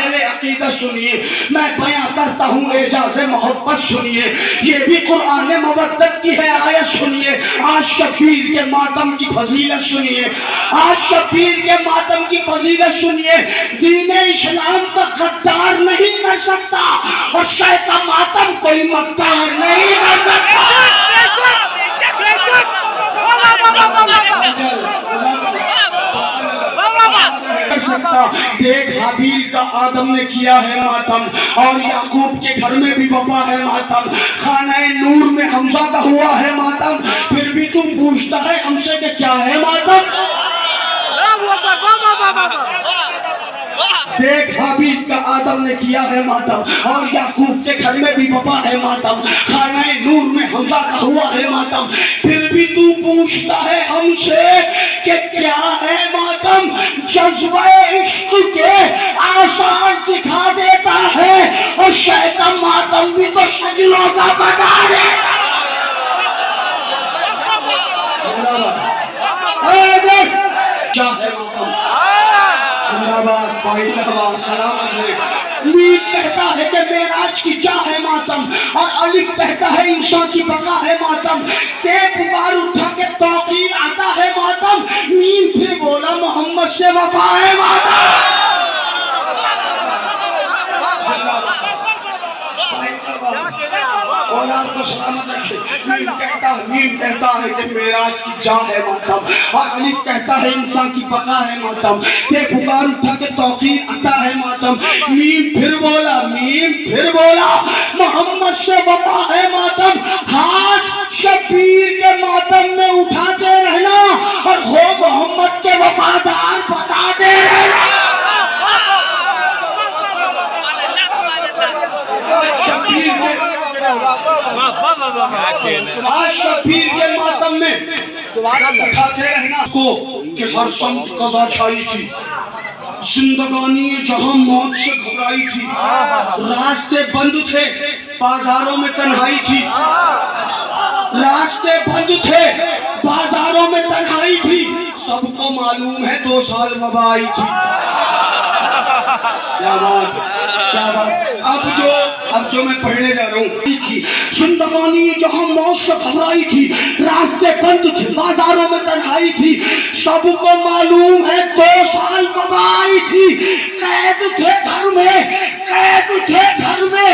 अहले अकीदत सुनिए, मैं बयां करता हूँ एजाज़े मोहब्बत सुनिए। ये भी कुरान मवद्दत की है आयत सुनिए। आज शबीर के मातम की फजीलत सुनिए, आज शबीर के मातम की फजीलत सुनिए। दीन इस्लाम का गद्दार नहीं कर सकता और शह का मातम कोई मक्कार नहीं कर सकता। देख हाबील का आदम ने किया है मातम और याकूब के घर में भी वफा है मातम, खाने नूर में हमजा का हुआ है मातम, फिर भी तू पूछता है हमसे कि क्या है मातम। देख हाबील का आदम ने किया है मातम और याकूब के घर में भी वफा है मातम, खाने नूर में हमजा का हुआ है मातम, फिर भी तू पूछता है हमसे कि क्या है मातम। जज्बे इश्क के आसार दिखा देता है और शैतान मातम भी तो सजनों का बता देता है। मीम कहता है कि मेराज की जा है मातम और अलिफ कहता है इंसान की बका है मातम। ते पुकार उठा के तौकीर आता है मातम, मीम फिर बोला मोहम्मद से वफा है मातम। को सलामत रखे। मीम कहता है कि मेराज की जा है मातम और अलिफ कहता है इंसान की बका है मातम। ते पुकार उठा के तौकीर आता है मातम, मीम फिर बोला मोहम्मद से वफा है मातम। हाथ शबीर के मातम में उठाते रहना और हो मोहम्मद के वफादार बताते रहना। आज शबीर के मातम में उठाते रहना को कि हर संत कज़ा छाई थी, जिंदगानी जहां मौत से घबराई थी, रास्ते बंद थे बाजारों में तन्हाई थी, रास्ते बंद थे बाजारों में तन्हाई थी, सबको मालूम है 2 साल वबा आई थी। क्या बात। अब जो मैं पढ़ने जा रहा हूँ, जिंदगानी जहां मौत से घबराई थी, रास्ते बंद थे बाजारों में तन्हाई थी, सबको मालूम है 2 साल वबा आई थी। कैद थे घर में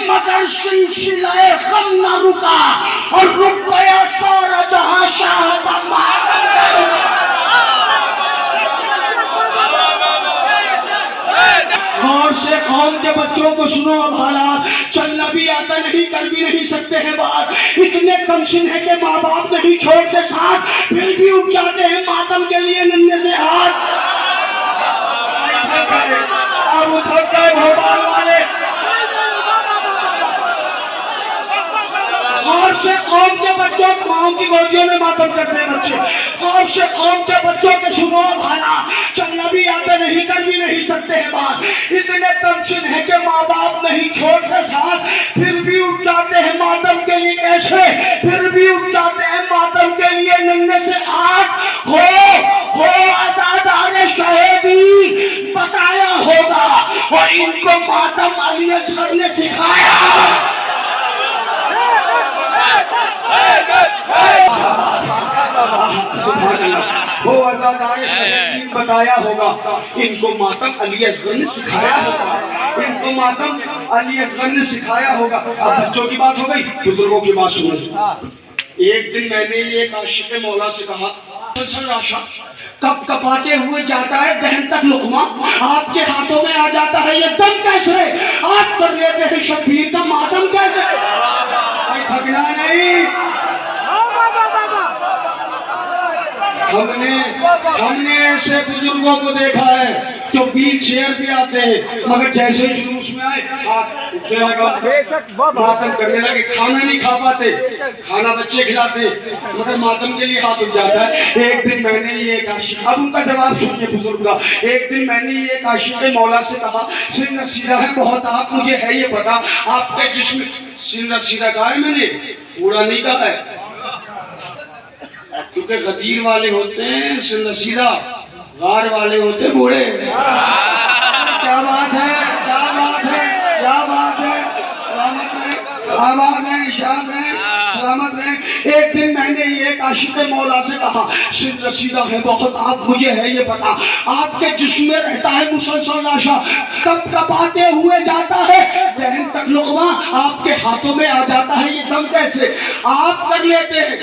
मगर सिलसिलाए गम न रुका और रुक गया सारा जहां शाह का मातम न रुका। गौर से कौम के बच्चों को सुनो अब हालात, चलना भी आता नहीं, कर भी नहीं सकते हैं बात, इतने कमसिन है कि माँ बाप नहीं छोड़ते साथ, फिर भी उठ जाते हैं मातम के लिए नन्हे से हाथ। अब उठक गए भोपाल वाले। गौर से कौम के बच्चों, माओ की गोदियों में मातम करते हैं बच्चे, गौर से कौम के बच्चों के सुनो भाला, चलना भी आता नहीं, कर भी नहीं सकते हैं बात, इतने कमसिन है कि माँ बाप नहीं छोड़ते साथ, फिर भी उठ जाते हैं मातम के लिए। कैसे? फिर भी उठ जाते हैं मातम के लिए नन्हे से हाथ। हो आजादारे शहीदी बताया होगा और इनको मातम अली असगर ने सिखाया। वो आजादारे शहीदी बताया होगा, इनको मातम अली असगर ने सिखाया होगा, इनको मातम अली असगर ने सिखाया होगा। अब बच्चों की बात हो गई, बुजुर्गों की बात सुनो। एक दिन मैंने एक आशिक़ मौला से कहा, कब कपाते हुए जाता है दहन तक लुकमा, आपके हाथों में आ जाता है ये दम कैसे? आप कर लेते हैं शबीर का मातम कैसे? थकना नहीं। हमने ऐसे बुजुर्गों को देखा है जो व्हील चेयर पे आते हैं, मगर जैसे जुलूस में आए मातम करने लगे, खाना नहीं खा पाते, खाना बच्चे खिलाते, मगर मातम के लिए हाथ उठ जाता है। एक दिन मैंने ये आशिक़, अब उनका जवाब सुनिए बुजुर्ग का, एक दिन मैंने ये आशिक़ मौला से कहा, सिर सीधा है बहुत, आप मुझे है ये पता आपके जिस्म सिर सीधा कहा है, मैंने पूरा नहीं कहा है, क्योंकि गदीर वाले होते हैं सिर सीधा, गार वाले होते बूढ़े। क्या बात है? भाई शाद हैं, सलामत रहें। एक दिन मैंने एक आशिक मौला से कहा, सिर रसीदा है बहुत, आप मुझे है ये पता, आपके जिस्म में रहता है मुसलसल नशा, कब कपाते हुए जाता है दहन तक लुक़मा आपके हाथों में आ जाता है, ये दम कैसे आप कर लेते हैं?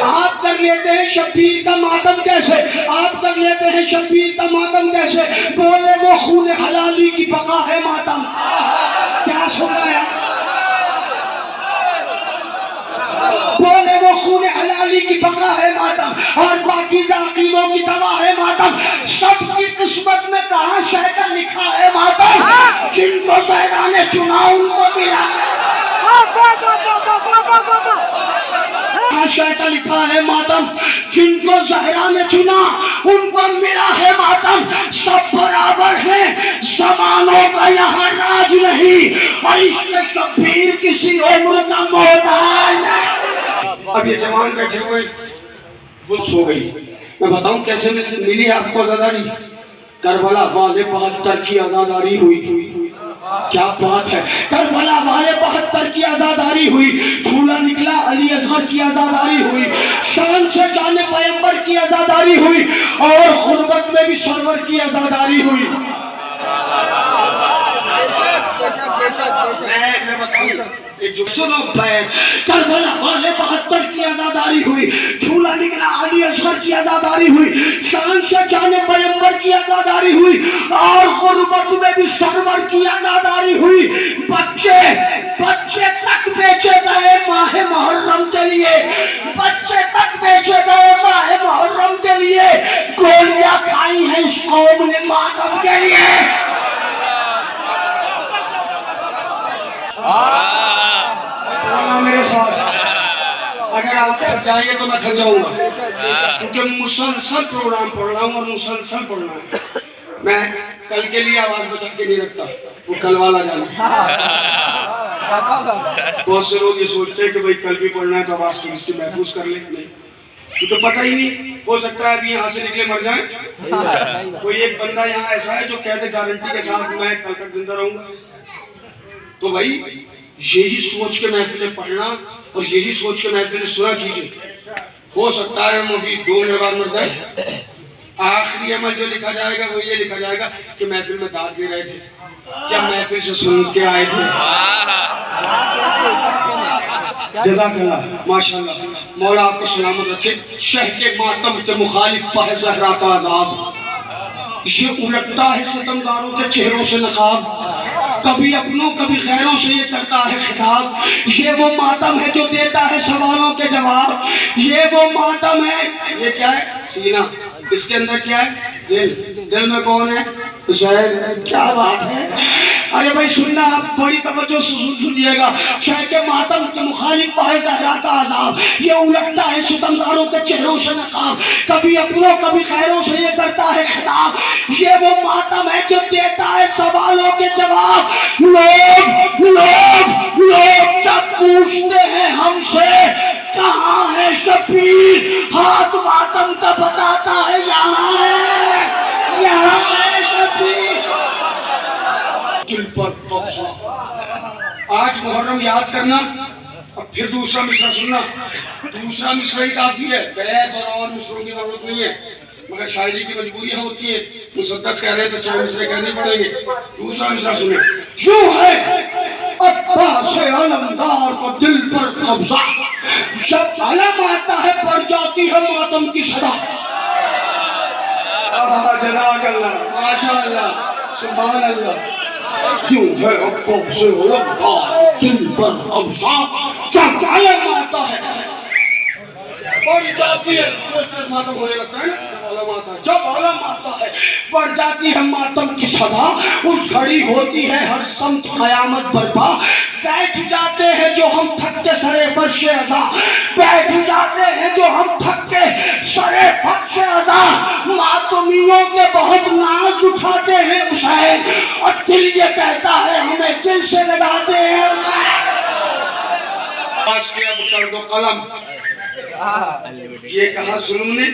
आप कर लेते हैं शब्बीर का मातम कैसे? आप कर लेते हैं शब्बीर का मातम कैसे? बोले वो खून हलाली की बका है मातम। क्या सुन रहा है? बोले वो खून हलाली की बका है मातम और बाकी जाकीरों की दवा है मातम। सबकी किस्मत में कहाँ शहर लिखा है मातम, जिनको सहरा ने चुना उनको मिला है। शायद लिखा है मातम, जिनको ज़हरा ने चुना उनको मिला है मातम। सब बराबर हैं, ज़मानों का यहाँ राज नहीं और इसमें शब्बीर किसी उम्र का मोहताज है। अब ये जवान बैठे हुए बुल्स हो गई, मैं बताऊं कैसे मिली है आपको आज़ादारी? करबला वाले 72 की आज़ादारी हुई। क्या बात है, करबला वाले 72 की आज़ादारी हुई, झूला निकला अली असगर की आज़ादारी हुई, शान से जाने पैगंबर की आज़ादारी हुई और गुर्बत में भी सरवर की आज़ादारी हुई। मैं बताऊं सुनो, करबला वाले 72 की आज़ादारी हुई, झूला निकला अली असगर की आज़ादारी हुई, शान से जाने पैगंबर की आज़ादारी हुई और गुर्बत में भी सरवर की आज़ादारी हुई। बच्चे तक बेचे गए माहे मुहर्रम के लिए, बच्चे तक बेचे गए माहे मुहर्रम के लिए, गोलियां खाई हैं इस कौम ने मातम के लिए। मेरे साथ अगर आप थक जाएंगे तो मैं थक जाऊंगा, क्योंकि मुसलसल प्रोग्राम पढ़ रहा हूँ और मुसलसल पढ़ना है। मैं कल के लिए आवाज बचा के नहीं रखता, वो कल वाला जाना। बहुत से लोग ये सोचते हैं कि भाई कल भी पढ़ना है तो आवाज थोड़ी सी महफूज कर ले, नहीं तो पता ही नहीं, हो सकता है अभी यहाँ से निकले मर जाए। कोई एक बंदा यहाँ ऐसा है जो कहते गारंटी के साथ मैं कल तक जिंदा रहूंगा। तो भाई यही सोच के महफिलें पढ़ना और यही सोच के महफिलें सुना कीजिए। हो सकता है हम अभी 2 महीने बाद मर जाए, आखिरी अमल जो लिखा जाएगा वो ये लिखा जाएगा कि महफिल में दाद दे रहे थे, क्या महफिल से सुन के आए थे। जज़ाकल्लाह, माशाअल्लाह, मौला आपको सलामत रखे। शह के मातम के मुखालिफ पह ज़हरा का अज़ाब, ये उलटता है सितमगारों के चेहरों से नकाब, कभी अपनों कभी गैरों से ये करता है खिताब। ये वो मातम है जो देता है सवालों के जवाब, ये वो मातम है। ये क्या है? सीना, इसके अंदर क्या है? दिल में कौन है? हुसैन। क्या बात है, अरे भाई सुनना, आप बड़ी तवज्जो से सुनिएगा। शह के मातम के मुखालिफ पाए ज़हरा का अज़ाब, ये उलटता है सितमगारों के चेहरों से नकाब, कभी अपनों कभी खैरों से ये करता है खिताब। ये वो मातम है जो देता है सवालों के जवाब। लोग जब पूछते हैं हमसे कहाँ है शब्बीर, हाथ मातम का बताता है यहाँ है शब्बीर। दिल पर कब्जा। आज मुहर्रम याद करना, अब फिर दूसरा मिसरा सुनना। दूसरा मिसरा ही काफी है, बहस और मिसरों की जरूरत नहीं है, मगर शायरी की मजबूरियां होती है। मुसद्दस कह रहे हैं तो 4 मिसरे कहने पड़ेंगे। दूसरा मिसरा सुने। यूं है अब्बास अलमदार को दिल पर कब्जा, जब अलम आता है पड़ जाती है मातम की सदा। जज़ाकल्लाह, माशाअल्लाह, सुभान अल्लाह। क्यों है अब्बास अलमदार दिल पर कब्जा, जब अलम आता है पड़ जाती है, मातम होने लगता है ना, जब आलम आता है पड़ जाती है मातम की सदा। उस घड़ी होती है हर समत कयामत बर्पा, बैठ जाते हैं जो हम थक के सरे फर्श अज़ा, बैठ जाते हैं जो हम थक के सरे फर्श अज़ा। मातमियों के बहुत नाज उठाते हैं हुसैन, और दिल ये कहता है हमें दिल से लगाते हैं। कलम ये कहा जुल्म ने,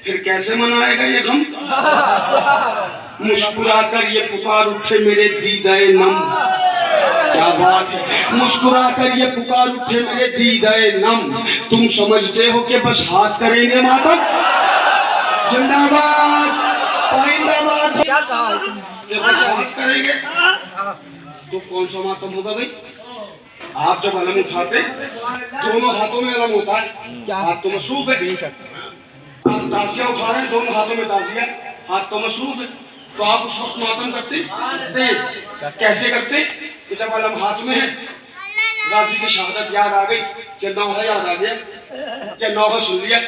फिर कैसे मनाएगा ये गम। मुस्कुराकर ये पुकार उठे मेरे दीदाए नम, क्या बात है। मुस्कुरा कर ये पुकार उठे मेरे दीदाए नम, तुम समझते हो कि बस हाथ करेंगे मातम। जिंदाबाद पाइंदाबाद। क्या कहा बस हाथ करेंगे तो कौन सा मातम होगा भाई? आप जब अलम उठाते दोनों हाथों में अलम होता है, हाथ तो मसरूफ है। आप ताजिया उठा रहे हैं, दोनों हाथों में ताजिया, हाथ तो मसरूफ है, तो आप उस वक्त मातम करते कैसे करते कि जब अलम हाथ में है, गाजी की शहादत याद आ गई कि नौहा याद आ गया, कि नौहा सुन लिया,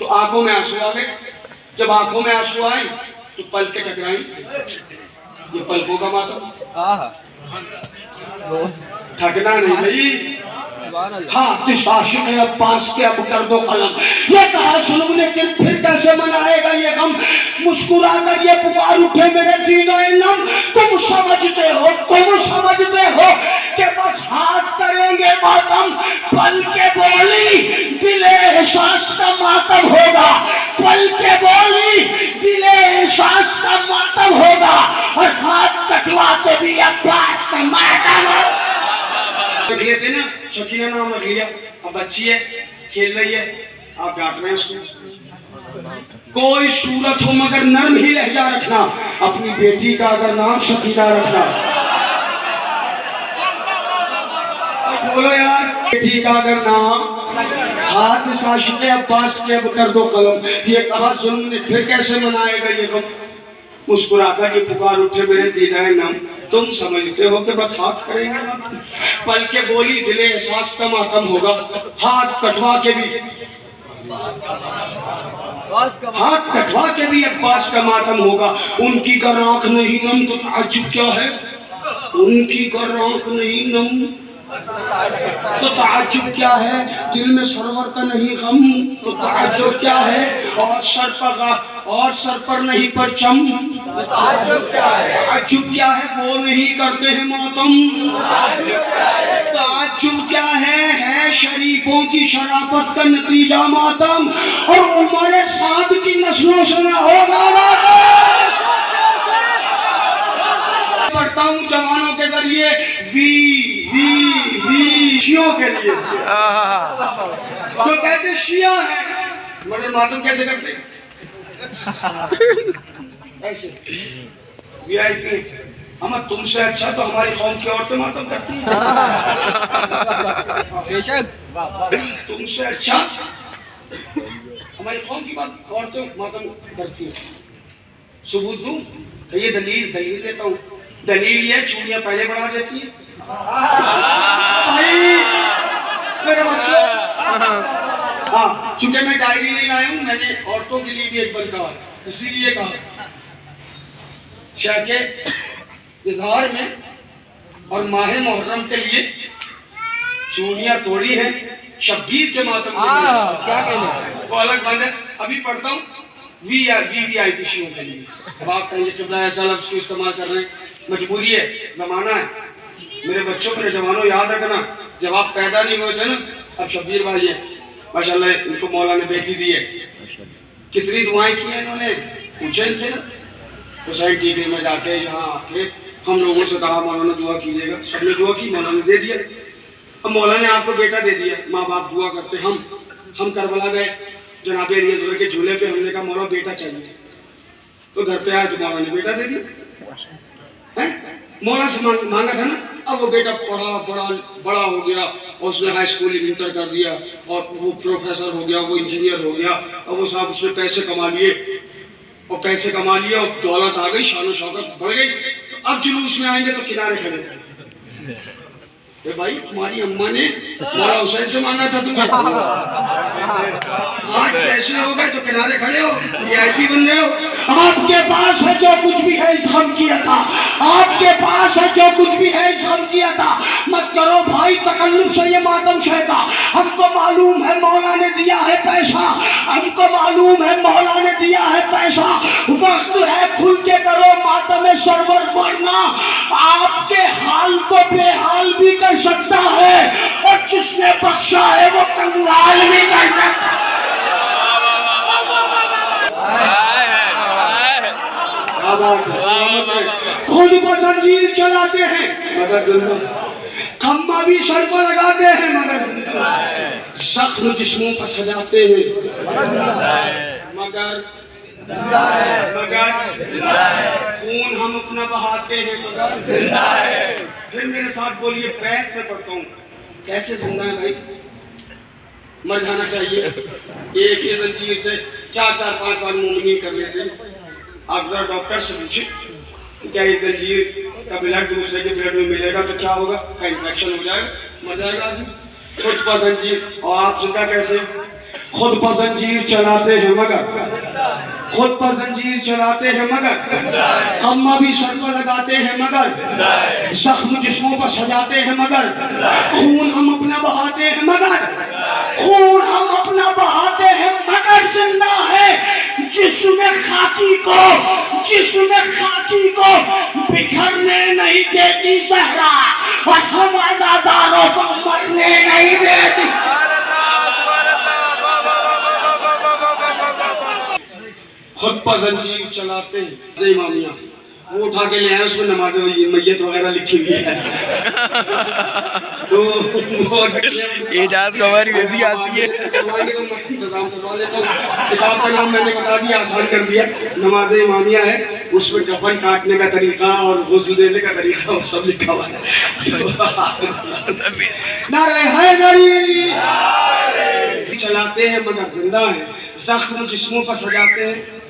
तो आंखों में आंसू आ गए। जब आंखों में आंसू आए तो पल के टकराई, ये पलकों का मातम। थकना नहीं भाई। हाँ जिस आशिक अब्बास के अब कर दो कलम, ये कहा सुलम लेकिन फिर कैसे मनाएगा ये गम। मुस्कुरा कर ये पुकार उठे मेरे दीनो इल्म, तुम समझते हो कि बस हाथ करेंगे मातम। पल के बोली दिले एहसास का मातम होगा, पल के बोली दिले एहसास का मातम होगा, और हाथ कटवा के भी अब्बास का मातम होगा। रख लेते ना, शकीना नाम रख लिया, अब बच्ची है खेल रही है, आप डांट रहे हैं उसको। कोई सूरत हो मगर नर्म ही लहजा रखना, अपनी बेटी का अगर नाम शकीना रखना। बोलो यार, बेटी का अगर नाम हाथ साशिक़े अब्बास के अब कर दो कलम, ये कहा जुल्म ने फिर कैसे मनाएगा ये गम। मुस्कुराकर ये पुकार उठे मेरे दीदाए नम, तुम समझते हो कि बस हाथ करेंगे, पल के बोली दिले एहसास का मातम होगा, हाथ कटवा के भी अब्बास का मातम होगा। उनकी गर आंख नहीं नम तो ताज्जुब क्या है, उनकी गर आंख नहीं नम तो ताज्जुब क्या है, दिल में सरवर का नहीं गम तो ताज्जुब क्या है, और सर पर नहीं परचम ताज्जुब क्या है, वो नहीं करते हैं मातम ताज्जुब क्या है शरीफों की शराफत का नतीजा मातम, और उमर साद की नस्लों से न होगा पढ़ता हूँ जवानों के जरिए शियों के लिए, तो कहते शिया है मगर मातम कैसे करते ऐसे वीआईपी। हम तुमसे अच्छा तो हमारी कौम की औरतें मातम करती हैं, तुमसे अच्छा हमारी कौम की औरतें मातम करती हैं। सबूत दूं? कहिए दलील देता हूँ। दलील ये चूड़ियां पहले बढ़ा देती है भाई मेरे बच्चों। हाँ चूंकि मैं डायरी नहीं लाया हूँ, मैंने औरतों के लिए भी एक बल कहा, इसीलिए कहा शायद इजहार में और माहे मुहर्रम के लिए चूड़ियां तोड़ी हैं शब्बीर के मातम क्या कहने वो अलग बात है। अभी पढ़ता हूँ वीआईपी शियों के लिए। अब आप कहेंगे कितना ऐसा लफ्ज को इस्तेमाल कर रहे हैं, मजबूरी है, जमाना है। मेरे बच्चों को जमानों याद रखना, जब आप पैदा नहीं हुए थे ना, अब शब्बीर भाई है माशाल्लाह, इनको मौला ने बेटी दी है, कितनी दुआएं की हैं इन्होंने, पूछे इनसे ना। हुसैन टीवी में जाके यहाँ आके हम लोगों से कहा मौलाना दुआ कीजिएगा, सबने दुआ की, मौला ने दे दिया। अब मौला ने आपको बेटा दे दिया, माँ बाप दुआ करते। हम करबला गए जनाबे रियाज़ के झूले पे, हमने कहा मौला बेटा चाहिए, तो घर पे आया तो मौला ने बेटा दे दिया। मौला से मांगा था ना, अब वो बेटा बड़ा हो गया और उसने हाई स्कूल इंटर कर दिया और वो प्रोफेसर हो गया, वो इंजीनियर हो गया, और वो साहब उसने पैसे कमा लिए और दौलत आ गई, शान शौकत बढ़ गई, तो अब जुलूस में आएंगे तो किनारे खड़े। भाई तुम्हारी अम्मा ने मौला हुसैन से मांगा था तुम्हें, आज पैसे हो गए तो किनारे खड़े हो, वीआईपी बन रहे हो। आपके पास है जो कुछ भी है इस गम की अता, आपके पास है जो कुछ भी है इस गम की अता, मत करो भाई तकल्लुफ से ये मातम शहदा। हमको मालूम है मौला ने दिया है पैसा, हमको मालूम है मौला ने दिया है पैसा, वक्त है खुल के करो मातम सरवर, वरना आपके हाल को बेहाल भी कर सकता है और जिसने बख्शा है वो कंगाल भी कर सकता है। खुद को जंजीर चलाते हैं मगर खम्बा भी सर पर लगाते हैं मगर जिंदा है, जख्म जिस्मों पर सजाते हैं मगर जिंदा है, मगर जिंदा है, खून हम अपना बहाते हैं मगर जिंदा है। फिर मेरे साथ बोलिए, बैठ में पढ़ता हूँ, कैसे जिंदा है भाई? मर जाना चाहिए। एक ही जंजीर से 4-4-5 बार मुमकिन कर लेते हैं। आप जरा डॉक्टर से पूछिए क्या ये जंजीर का ब्लड दूसरे के ब्लड में मिलेगा तो क्या होगा? का इन्फेक्शन हो जाएगा, मर जाएगा आदमी। खुद पर जंजीर, और आप जिंदा कैसे? खुद पर जंजीर चलाते हैं मगर, खुद पर जंजीर चलाते हैं मगर, कम्मा भी सर पर लगाते हैं मगर, जख्म जिस्मों पर सजाते हैं मगर, खून हम अपना बहाते हैं मगर, खून हम अपना बहाते हैं मगर जिंदा है। जिस्म खाकी को बिखरने नहीं देती जहरा, और हम आजादारों को मरने नहीं देती। खुद पर जंजीर चलाते हैं इमामिया, वो उठा के ले आए, उसमें नमाज मैयत वगैरह लिखी हुई है। तो एजाज को हमारी बेटी आती है। किताब का नाम मैंने बता दिया, आसान कर दिया। नमाज इमामिया है, उसमें कफन काटने का तरीका और गुस्ल देने का तरीका वो सब लिखा हुआ है। नारे हैदरी चलाते हैं मगर जिंदा है, जख्म जिस्मों पर सजाते हैं।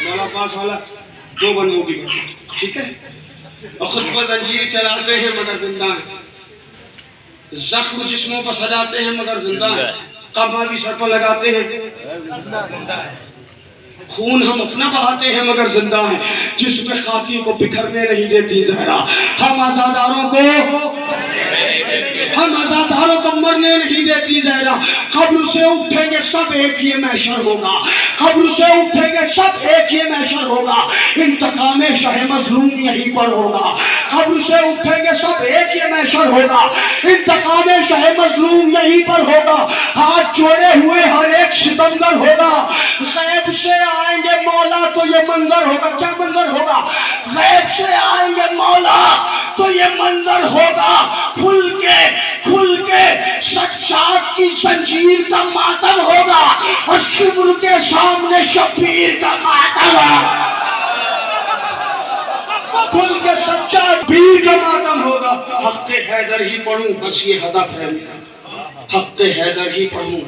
मौला पास वाला 2 बंदों की, ठीक है। और खुद पर जंजीर चलाते हैं मगर जिंदा है, जख्म जिस्मों पर सजाते हैं मगर जिंदा है, कब्र भी सर पर लगाते हैं, खून हम अपना बहाते हैं मगर जिंदा है, जिसमें खाकी को बिखरने नहीं देती जहरा। हम आजादारों को मरने नहीं देती जहरा। कब्र से उठेंगे सब एक ही महशर होगा, कब्र से उठेंगे सब एक ही महशर होगा। इंतकाम शाह मजलूम यहीं पर होगा, कब्र से उठेंगे सब एक ही महशर होगा। इंतकाम शाह मजलूम यहीं पर होगा। हाथ जोड़े हुए हर एक सितमगर होगा। गैब से आएंगे मौला तो ये मंजर होगा। क्या मंजर होगा? गैब से आएंगे मौला तो ये मंजर होगा। खुल के सच्चाई की जंजीर का मातम होगा, और शुक्र के सामने शफीर का मातम होगा। खुल के सच्चा पीर का मातम होगा। हक़्क़े हैदर ही पढ़ूं बस ये हदफ है मेरा, हक़्क़े हैदर ही पढ़ूं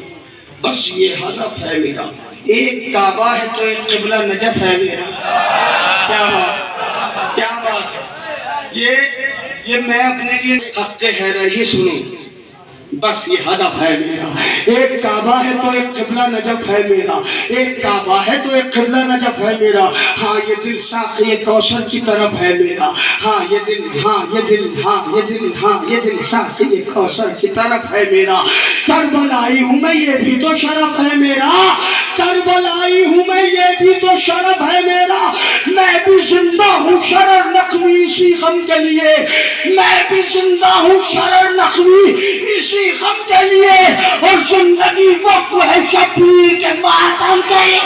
बस ये हदफ है मेरा। एक काबा है तो एक क़िबला नजफ है मेरा। क्या बात है। ये मैं अपने लिए हक़्क़े हैदर ही सुनूं बस ये हदफ है मेरा। एक काबा है तो एक क़िबला नजफ है मेरा, एक काबा है तो एक क़िबला नजफ है मेरा। हाँ ये दिल साक़ी कौसर की तरफ है मेरा। हाँ ये दिल साक़ी कौसर की तरफ है मेरा। करबलाई हूँ मैं ये भी तो शरफ है मेरा, करबलाई हूँ मैं ये भी तो शरफ है मेरा। मैं भी जिंदा हूँ शरर नक़वी इसी गम के लिए, मैं भी जिंदा हूँ शरर नक़वी इसी गम के लिए, और जिंदगी वक़्फ़ है शफीर के मातम के लिए।